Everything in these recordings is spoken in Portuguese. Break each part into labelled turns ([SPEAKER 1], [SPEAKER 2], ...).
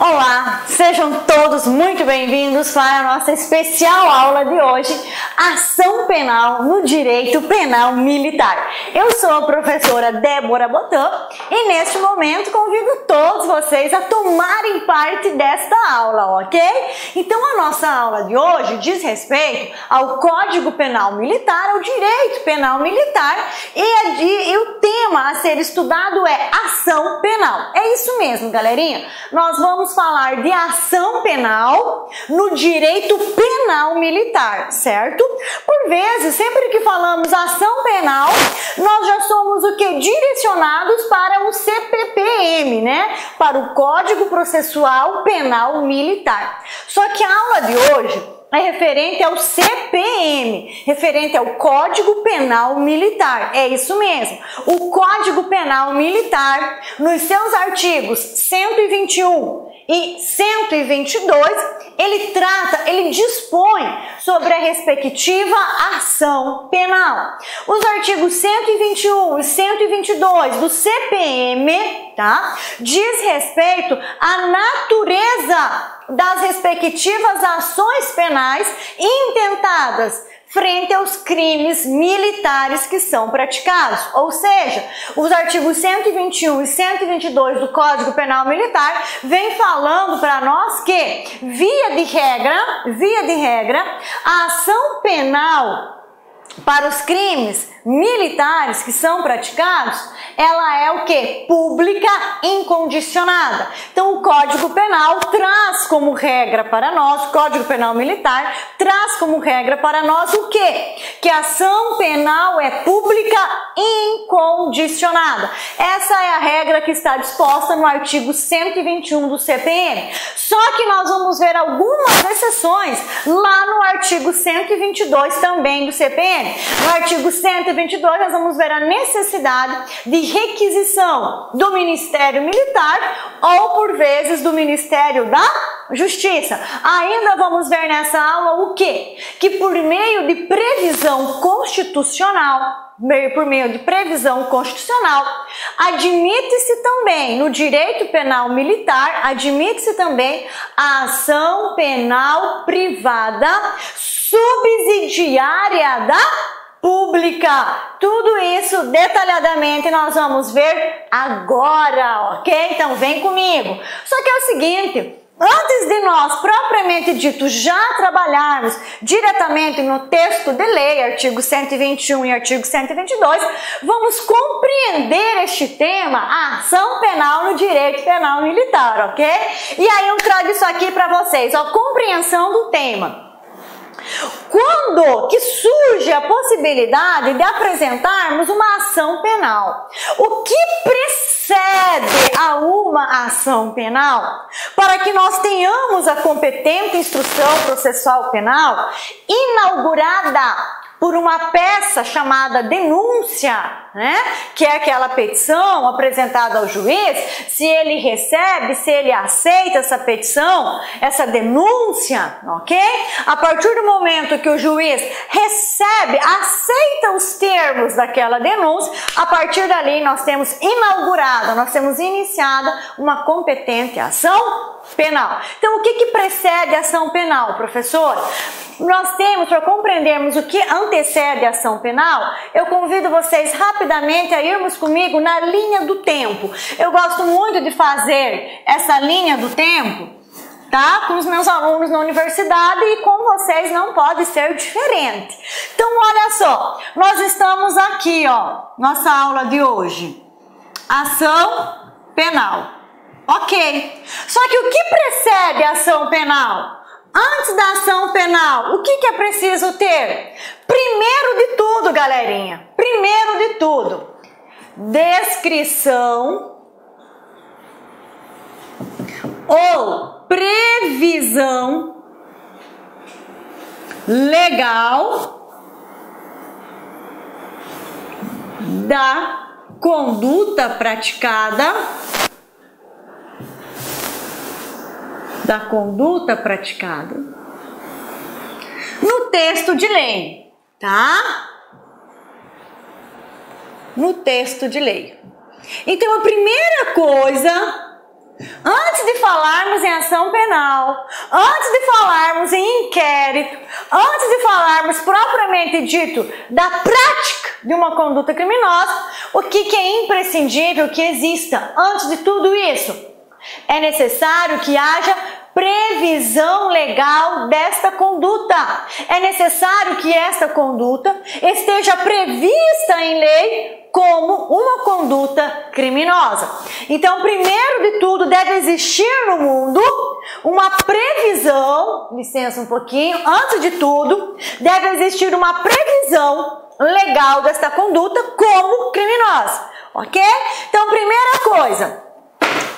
[SPEAKER 1] Olá, sejam todos muito bem-vindos para a nossa especial aula de hoje, Ação Penal no Direito Penal Militar. Eu sou a professora Débora Botan e neste momento convido todos vocês a tomarem parte desta aula, ok? Então a nossa aula de hoje diz respeito ao Código Penal Militar, ao Direito Penal Militar e o tema a ser estudado é Ação Penal. É isso mesmo, galerinha. Nós vamos falar de ação penal no direito penal militar, certo? Por vezes, sempre que falamos ação penal, nós já somos o que? Direcionados para o CPPM, né? Para o Código Processual Penal Militar. Só que a aula de hoje é referente ao CPM, referente ao Código Penal Militar. É isso mesmo. O Código Penal Militar, nos seus artigos 121 e 122, ele dispõe sobre a respectiva ação penal. Os artigos 121 e 122 do CPM, tá? Diz respeito à natureza das respectivas ações penais intentadas frente aos crimes militares que são praticados. Ou seja, os artigos 121 e 122 do Código Penal Militar vem falando para nós que, via de regra, a ação penal para os crimes militares que são praticados, ela é o que? Pública incondicionada. Então o Código Penal traz como regra para nós, o Código Penal Militar traz como regra para nós o quê? Que a ação penal é pública incondicionada. Essa é a regra que está disposta no artigo 121 do CPM. Só que nós vamos ver algumas exceções lá no artigo 122 também do CPM. No artigo 122 nós vamos ver a necessidade de requisição do Ministério Militar ou, por vezes, do Ministério da Justiça. Ainda vamos ver nessa aula o quê? Que por meio de previsão constitucional, admite-se também, no direito penal militar, admite-se também a ação penal privada subsidiária da pública. Tudo isso detalhadamente nós vamos ver agora, ok? Então vem comigo. Só que é o seguinte, antes de nós, propriamente dito, já trabalharmos diretamente no texto de lei, artigo 121 e artigo 122, vamos compreender este tema, a ação penal no direito penal militar, ok? E aí eu trago isso aqui para vocês, a compreensão do tema. Quando que surge a possibilidade de apresentarmos uma ação penal? O que precede a uma ação penal? Para que nós tenhamos a competente instrução processual penal inaugurada por uma peça chamada denúncia, né? Que é aquela petição apresentada ao juiz, se ele recebe, se ele aceita essa petição, essa denúncia, ok? A partir do momento que o juiz recebe, aceita os termos daquela denúncia, a partir dali nós temos iniciada uma competente ação penal. Então, o que precede a ação penal, professor? Nós temos, para compreendermos o que antecede a ação penal, eu convido vocês rapidamente a irmos comigo na linha do tempo. Eu gosto muito de fazer essa linha do tempo, tá? Com os meus alunos na universidade e com vocês não pode ser diferente. Então, olha só, nós estamos aqui, ó, nossa aula de hoje. Ação penal. Ok. Só que o que precede a ação penal? Antes da ação penal, o que é preciso ter? Primeiro de tudo, galerinha, primeiro de tudo, descrição ou previsão legal da conduta praticada no texto de lei, tá? No texto de lei. Então, a primeira coisa, antes de falarmos em ação penal, antes de falarmos em inquérito, antes de falarmos propriamente dito da prática de uma conduta criminosa, o que é imprescindível que exista antes de tudo isso? É necessário que haja previsão legal desta conduta. É necessário que esta conduta esteja prevista em lei como uma conduta criminosa. Então, primeiro de tudo, deve existir no mundo uma previsão, licença um pouquinho, antes de tudo, deve existir uma previsão legal desta conduta como criminosa, ok? Então, primeira coisa,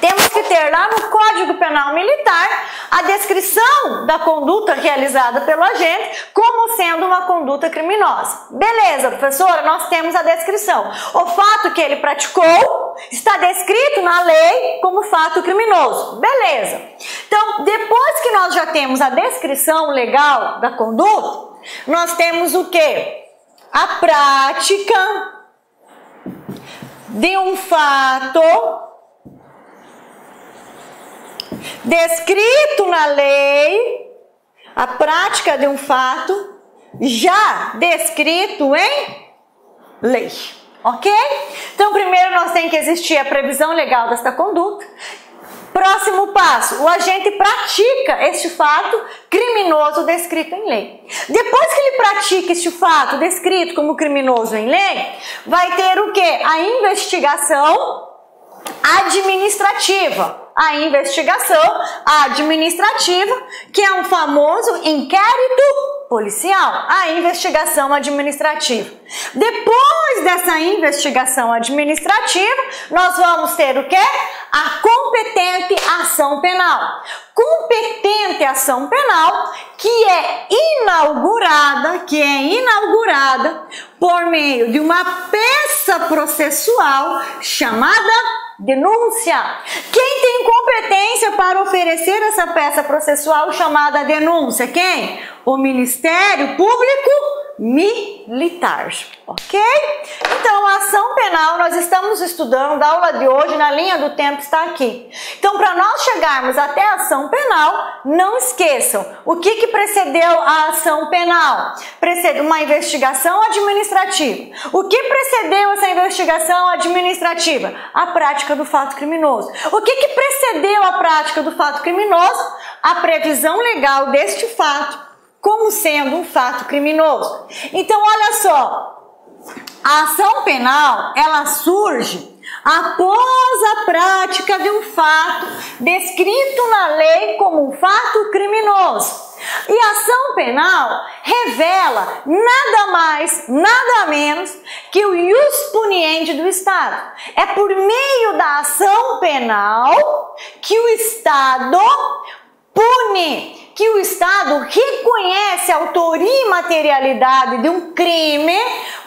[SPEAKER 1] temos que ter lá no Código Penal Militar a descrição da conduta realizada pelo agente como sendo uma conduta criminosa. Beleza, professora, nós temos a descrição. O fato que ele praticou está descrito na lei como fato criminoso. Beleza. Então, depois que nós já temos a descrição legal da conduta, nós temos o quê? A prática de um fato descrito na lei, a prática de um fato já descrito em lei, ok? Então, primeiro nós tem que existir a previsão legal desta conduta. Próximo passo, o agente pratica este fato criminoso descrito em lei. Depois que ele pratica este fato descrito como criminoso em lei, vai ter o quê? A investigação administrativa. A investigação administrativa, que é um famoso inquérito policial, a investigação administrativa. Depois dessa investigação administrativa, nós vamos ter o quê? A competente ação penal. Competente ação penal que é inaugurada por meio de uma peça processual chamada denúncia. Quem tem competência para oferecer essa peça processual chamada denúncia? Quem? O Ministério Público Militar, ok? Então, a ação penal nós estamos estudando, a aula de hoje na linha do tempo está aqui. Então, para nós chegarmos até a ação penal, não esqueçam, o que precedeu a ação penal? Precedeu uma investigação administrativa. O que precedeu essa investigação administrativa? A prática do fato criminoso. O que precedeu a prática do fato criminoso? A previsão legal deste fato como sendo um fato criminoso. Então, olha só, a ação penal, ela surge após a prática de um fato descrito na lei como um fato criminoso. E a ação penal revela nada mais, nada menos que o ius puniendi do Estado. É por meio da ação penal que o Estado pune, que o Estado reconhece a autoria e materialidade de um crime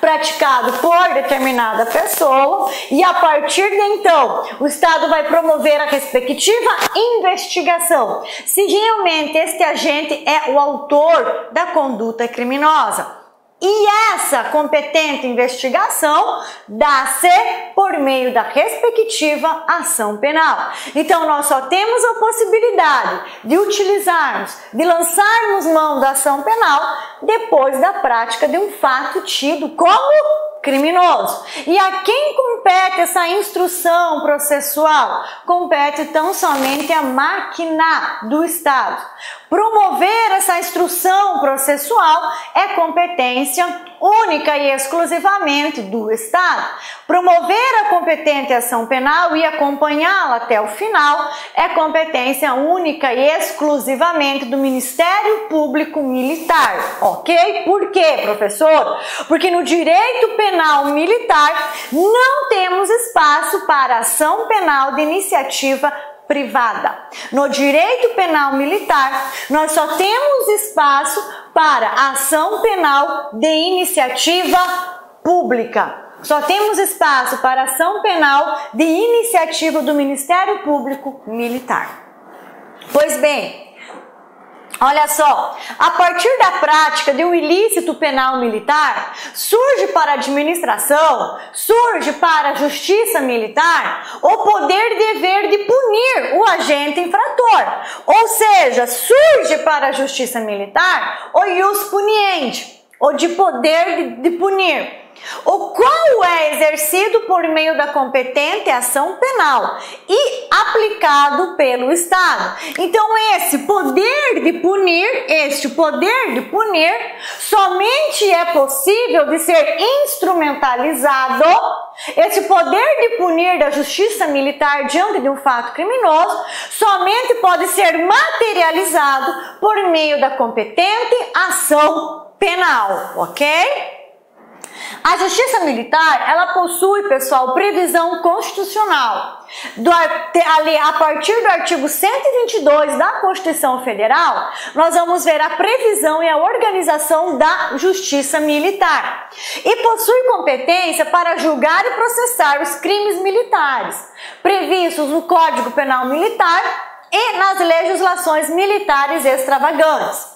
[SPEAKER 1] praticado por determinada pessoa e a partir de então o Estado vai promover a respectiva investigação se realmente este agente é o autor da conduta criminosa. E essa competente investigação dá-se por meio da respectiva ação penal. Então, nós só temos a possibilidade de utilizarmos, de lançarmos mão da ação penal depois da prática de um fato tido como criminoso. E a quem compete essa instrução processual? Compete tão somente a máquina do Estado. Promover essa instrução processual é competência única e exclusivamente do Estado. Promover a competente ação penal e acompanhá-la até o final é competência única e exclusivamente do Ministério Público Militar, ok? Por quê, professor? Porque no direito penal militar não temos espaço para ação penal de iniciativa privada. No direito penal militar, nós só temos espaço para ação penal de iniciativa pública. Só temos espaço para ação penal de iniciativa do Ministério Público Militar. Pois bem, olha só, a partir da prática de um ilícito penal militar, surge para a administração, surge para a justiça militar, o poder e dever de punir o agente infrator. ou seja, surge para a justiça militar o ius puniendi, o de poder de punir, o qual é exercido por meio da competente ação penal e aplicado pelo Estado. Então, este poder de punir, somente é possível de ser instrumentalizado. Esse poder de punir da justiça militar diante de um fato criminoso somente pode ser materializado por meio da competente ação penal, ok? A justiça militar, ela possui, pessoal, previsão constitucional. A partir do artigo 122 da Constituição Federal, nós vamos ver a previsão e a organização da justiça militar. E possui competência para julgar e processar os crimes militares, previstos no Código Penal Militar e nas legislações militares extravagantes.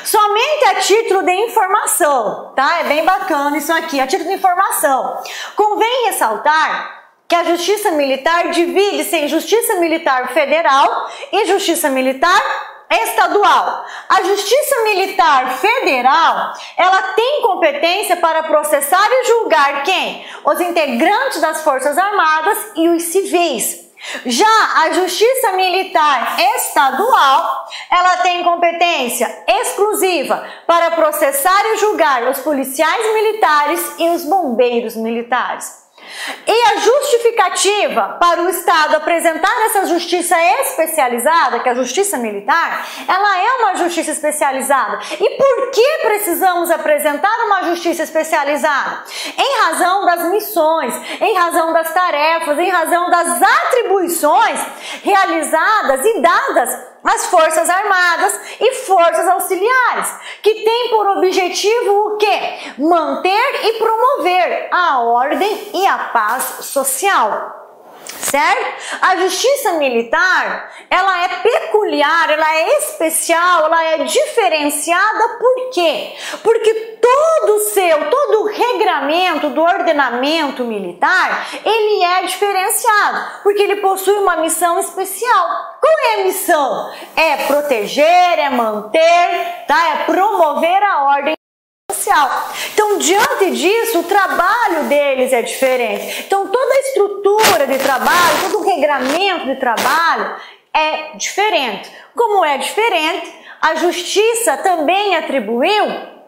[SPEAKER 1] Somente a título de informação, tá? É bem bacana isso aqui, a título de informação. Convém ressaltar que a justiça militar divide-se em justiça militar federal e justiça militar estadual. A justiça militar federal, ela tem competência para processar e julgar quem? Os integrantes das Forças Armadas e os civis. Já a justiça militar estadual, ela tem competência exclusiva para processar e julgar os policiais militares e os bombeiros militares. E a justificativa para o Estado apresentar essa justiça especializada, que é a justiça militar, ela é uma justiça especializada. E por que precisamos apresentar uma justiça especializada? Em razão das missões, em razão das tarefas, em razão das atribuições realizadas e dadas às Forças Armadas e Forças Auxiliares, que tem por objetivo o quê? Manter e promover a ordem e a paz social. Certo? A justiça militar, ela é peculiar, ela é especial, ela é diferenciada, por quê? Porque todo o regramento do ordenamento militar, ele é diferenciado, porque ele possui uma missão especial. Qual é a missão? É proteger, é manter, tá? É promover a ordem social. Então, diante disso, o trabalho deles é diferente. Então, toda a estrutura de trabalho, todo o regramento de trabalho é diferente. Como é diferente, a justiça também atribuiu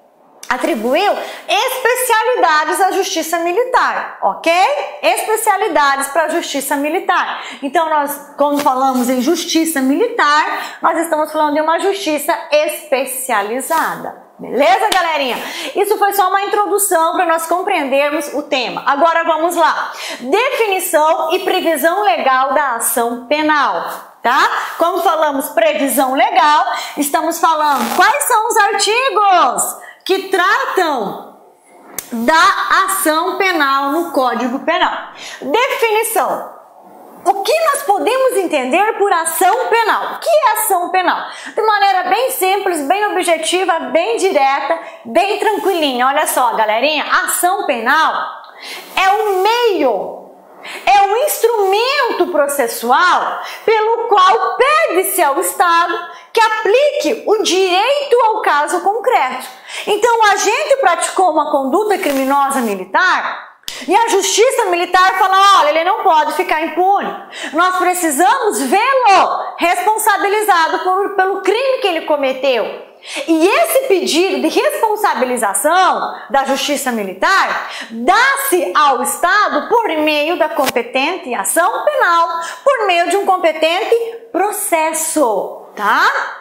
[SPEAKER 1] especialidades à justiça militar, ok? Especialidades para a justiça militar. Então, quando falamos em justiça militar, nós estamos falando de uma justiça especializada. Beleza, galerinha? Isso foi só uma introdução para nós compreendermos o tema. Agora vamos lá. Definição e previsão legal da ação penal, tá? Como falamos previsão legal, estamos falando quais são os artigos que tratam da ação penal no Código Penal. Definição. O que nós podemos entender por ação penal? O que é ação penal? De maneira bem simples, bem objetiva, bem direta, bem tranquilinha. Olha só, galerinha, ação penal é um meio, é um instrumento processual pelo qual pede-se ao Estado que aplique o direito ao caso concreto. Então, o agente praticou uma conduta criminosa militar e a justiça militar fala, olha, ele não pode ficar impune. Nós precisamos vê-lo responsabilizado pelo crime que ele cometeu. E esse pedido de responsabilização da justiça militar dá-se ao Estado por meio da competente ação penal, por meio de um competente processo, tá?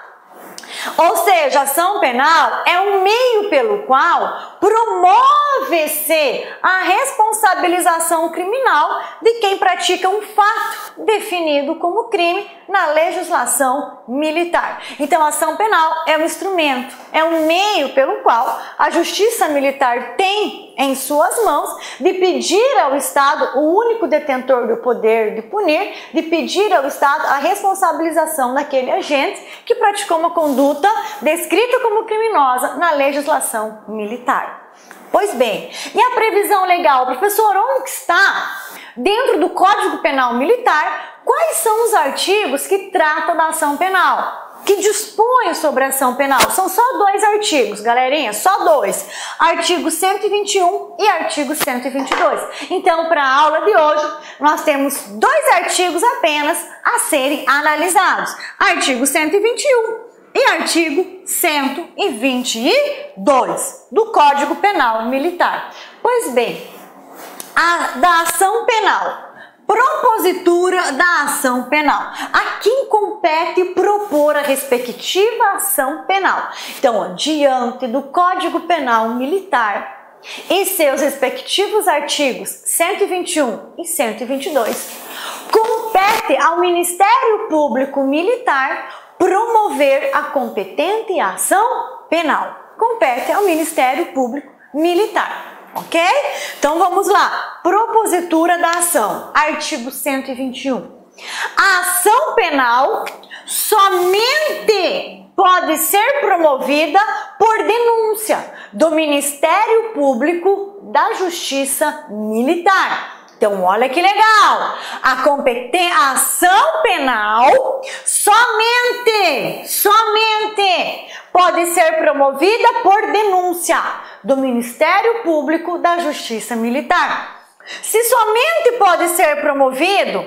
[SPEAKER 1] Ou seja, a ação penal é um meio pelo qual promove-se a responsabilização criminal de quem pratica um fato definido como crime na legislação militar. Então, a ação penal é um instrumento, é um meio pelo qual a justiça militar tem em suas mãos de pedir ao Estado, o único detentor do poder de punir, de pedir ao Estado a responsabilização daquele agente que praticou uma conduta descrita como criminosa na legislação militar. Pois bem, e a previsão legal? Professor, onde que está? dentro do Código Penal Militar, quais são os artigos que tratam da ação penal, que dispõem sobre a ação penal. São só 2 artigos, galerinha, só 2. Artigo 121 e artigo 122. Então, para a aula de hoje, nós temos 2 artigos apenas a serem analisados. Artigo 121 e artigo 122 do Código Penal Militar. Pois bem, da ação penal. Propositura da ação penal. A quem compete propor a respectiva ação penal. Então, diante do Código Penal Militar e seus respectivos artigos 121 e 122, compete ao Ministério Público Militar promover a competente ação penal. Compete ao Ministério Público Militar. Ok? Então vamos lá. Propositura da ação. Artigo 121. A ação penal somente pode ser promovida por denúncia do Ministério Público da Justiça Militar. Então, olha que legal! A ação penal somente pode ser promovida por denúncia do Ministério Público da Justiça Militar. Se somente pode ser promovido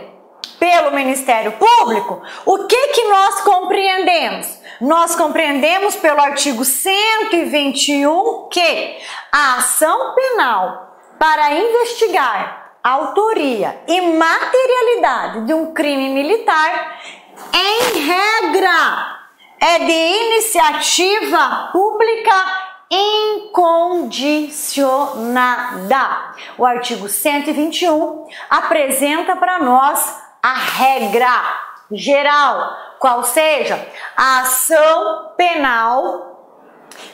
[SPEAKER 1] pelo Ministério Público, o que nós compreendemos? Nós compreendemos pelo artigo 121 que a ação penal para investigar a autoria e materialidade de um crime militar, em regra, é de iniciativa pública incondicionada. O artigo 121 apresenta para nós a regra geral, qual seja a ação penal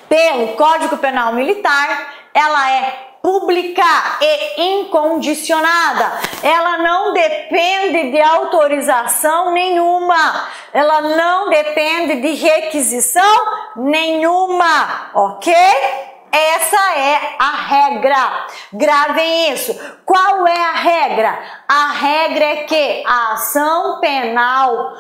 [SPEAKER 1] pelo Código Penal Militar, ela é pública e incondicionada. Ela não depende de autorização nenhuma. Ela não depende de requisição nenhuma, ok? Essa é a regra. Gravem isso. Qual é a regra? A regra é que a ação penal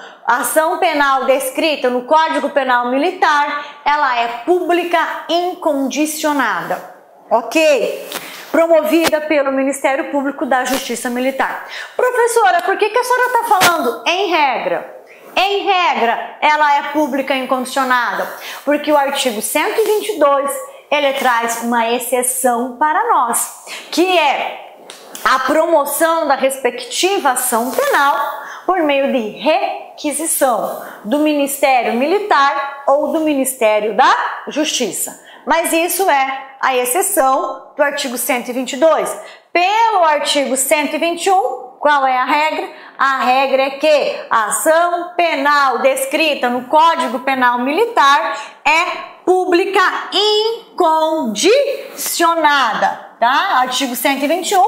[SPEAKER 1] descrita no Código Penal Militar, ela é pública incondicionada. Ok? Promovida pelo Ministério Público da Justiça Militar. Professora, por que a senhora está falando em regra? Em regra, ela é pública incondicionada, porque o artigo 122, ele traz uma exceção para nós, que é a promoção da respectiva ação penal por meio de requisição do Ministério Militar ou do Ministério da Justiça. Mas isso é a exceção do artigo 122. Pelo artigo 121, qual é a regra? A regra é que a ação penal descrita no Código Penal Militar é pública incondicionada. Tá? Artigo 121,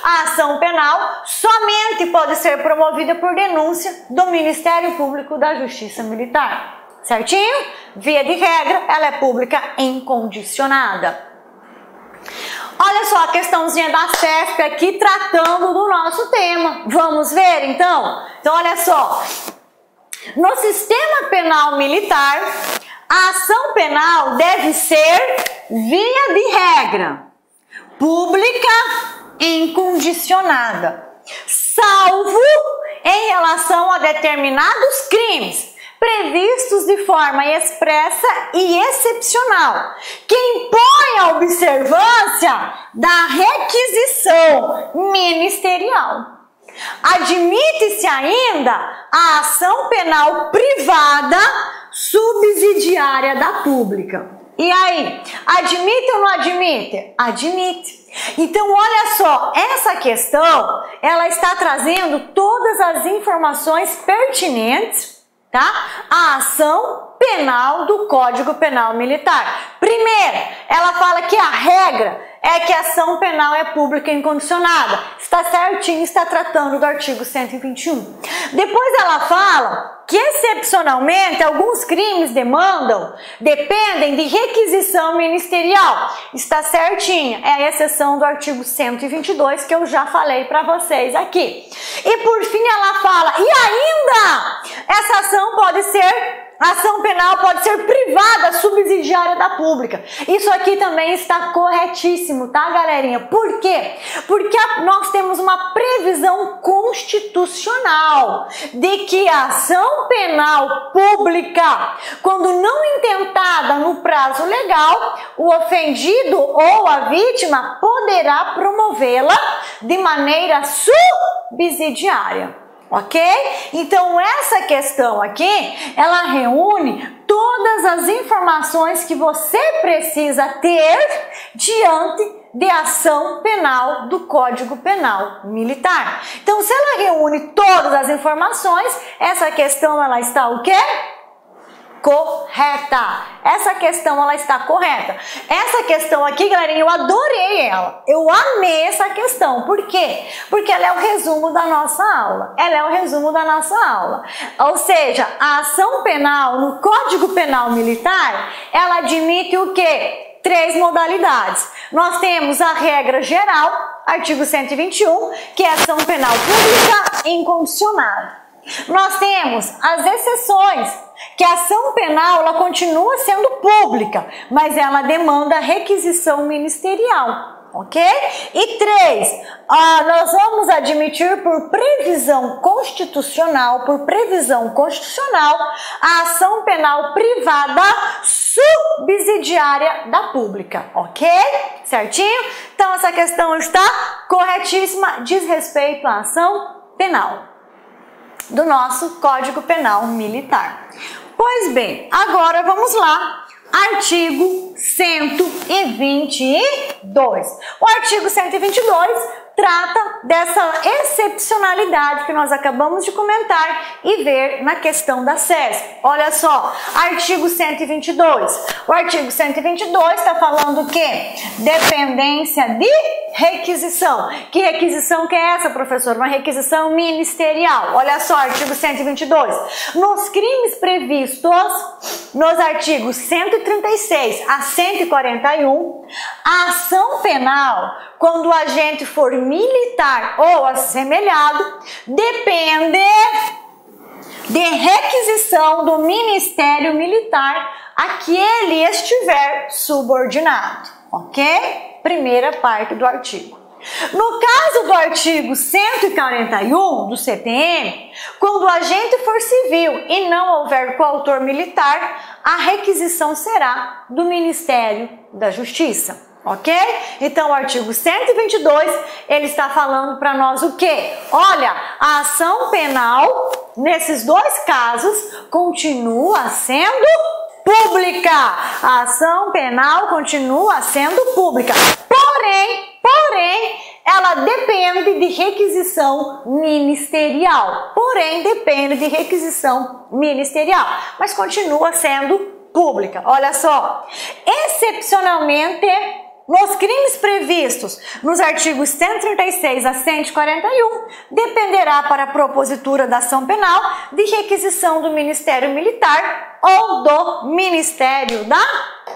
[SPEAKER 1] a ação penal somente pode ser promovida por denúncia do Ministério Público da Justiça Militar. Certinho? Via de regra, ela é pública incondicionada. Olha só a questãozinha da CESP aqui tratando do nosso tema. Vamos ver então? Então olha só. No sistema penal militar, a ação penal deve ser, via de regra, pública incondicionada, salvo em relação a determinados crimes previstos de forma expressa e excepcional, que impõe a observância da requisição ministerial. Admite-se ainda a ação penal privada subsidiária da pública. E aí, admite ou não admite? Admite. Então, olha só, essa questão, ela está trazendo todas as informações pertinentes, tá? A ação penal do Código Penal Militar. Primeiro, ela fala que a regra é que a ação penal é pública e incondicionada. Está certinho, está tratando do artigo 121. Depois ela fala que excepcionalmente alguns crimes dependem de requisição ministerial. Está certinho, é a exceção do artigo 122 que eu já falei para vocês aqui. E por fim ela fala, e ainda essa ação penal pode ser privada, subsidiária da pública. Isso aqui também está corretíssimo, tá, galerinha? Por quê? Porque nós temos uma previsão constitucional de que a ação penal pública, quando não intentada no prazo legal, o ofendido ou a vítima poderá promovê-la de maneira subsidiária. Ok? Então essa questão aqui, ela reúne todas as informações que você precisa ter diante de ação penal do Código Penal Militar. Então se ela reúne todas as informações, essa questão ela está o quê? Correta. Essa questão ela está correta. Essa questão aqui, galerinha, eu adorei ela. Eu amei essa questão. Por quê? Porque ela é o resumo da nossa aula. Ela é o resumo da nossa aula. Ou seja, a ação penal no Código Penal Militar, ela admite o quê? 3 modalidades. Nós temos a regra geral, artigo 121, que é ação penal pública incondicionada. Nós temos as exceções, que a ação penal ela continua sendo pública, mas ela demanda requisição ministerial, ok? E 3, nós vamos admitir por previsão constitucional, a ação penal privada subsidiária da pública, ok? Certinho? Então essa questão está corretíssima, diz respeito à ação penal do nosso Código Penal Militar. Pois bem, agora vamos lá. Artigo 122. O artigo 122 trata dessa excepcionalidade que nós acabamos de comentar e ver na questão da CESP. Olha só, artigo 122. O artigo 122 está falando o quê? Dependência de requisição. Que requisição que é essa, professor? Uma requisição ministerial. Olha só, artigo 122. Nos crimes previstos nos artigos 136 a 141, a ação penal, quando o agente for militar ou assemelhado, depende de requisição do Ministério Militar a que ele estiver subordinado, ok? Primeira parte do artigo. No caso do artigo 141 do CPM, quando o agente for civil e não houver coautor militar, a requisição será do Ministério da Justiça. Ok? Então o artigo 122, ele está falando para nós o quê? Olha, a ação penal, nesses dois casos, continua sendo pública. A ação penal continua sendo pública. Porém, ela depende de requisição ministerial. Mas continua sendo pública. Olha só, excepcionalmente, nos crimes previstos nos artigos 136 a 141, dependerá para a propositura da ação penal de requisição do Ministério Militar ou do Ministério da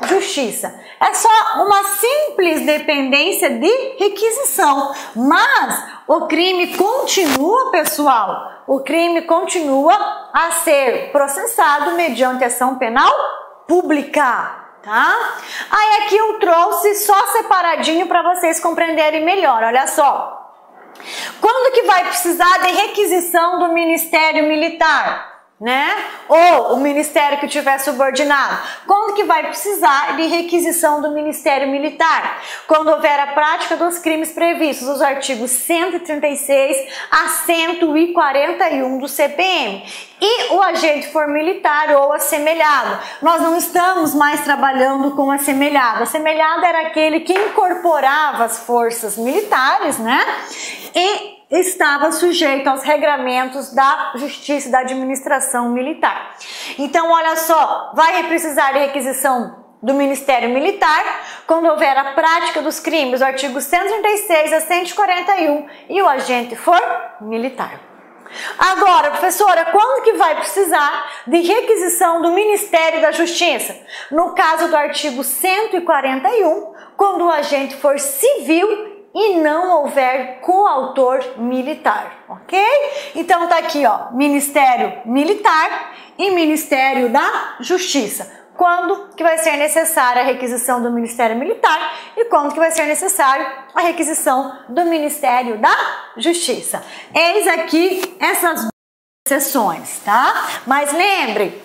[SPEAKER 1] Justiça. É só uma simples dependência de requisição, mas o crime continua, pessoal. O crime continua a ser processado mediante ação penal pública. Tá? Aí aqui eu trouxe só separadinho para vocês compreenderem melhor, olha só. Quando que vai precisar de requisição do Ministério Militar, né? Ou o Ministério que tiver subordinado? Quando que vai precisar de requisição do Ministério Militar? Quando houver a prática dos crimes previstos nos artigos 136 a 141 do CPM. E o agente for militar ou assemelhado. Nós não estamos mais trabalhando com assemelhado. Assemelhado era aquele que incorporava as forças militares, né? E estava sujeito aos regramentos da Justiça e da Administração Militar. Então, olha só, vai precisar de requisição do Ministério Militar, quando houver a prática dos crimes, do artigo 136 a 141, e o agente for militar. Agora, professora, quando que vai precisar de requisição do Ministério da Justiça? No caso do artigo 141, quando o agente for civil e não houver coautor militar, ok? Então tá aqui, ó, Ministério Militar e Ministério da Justiça. Quando que vai ser necessária a requisição do Ministério Militar e quando que vai ser necessário a requisição do Ministério da Justiça. Eis aqui essas duas exceções, tá? Mas lembre,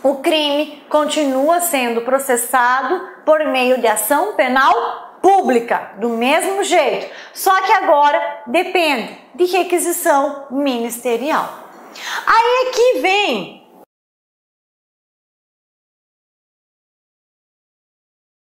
[SPEAKER 1] o crime continua sendo processado por meio de ação penal pública, do mesmo jeito, só que agora depende de requisição ministerial. Aí aqui vem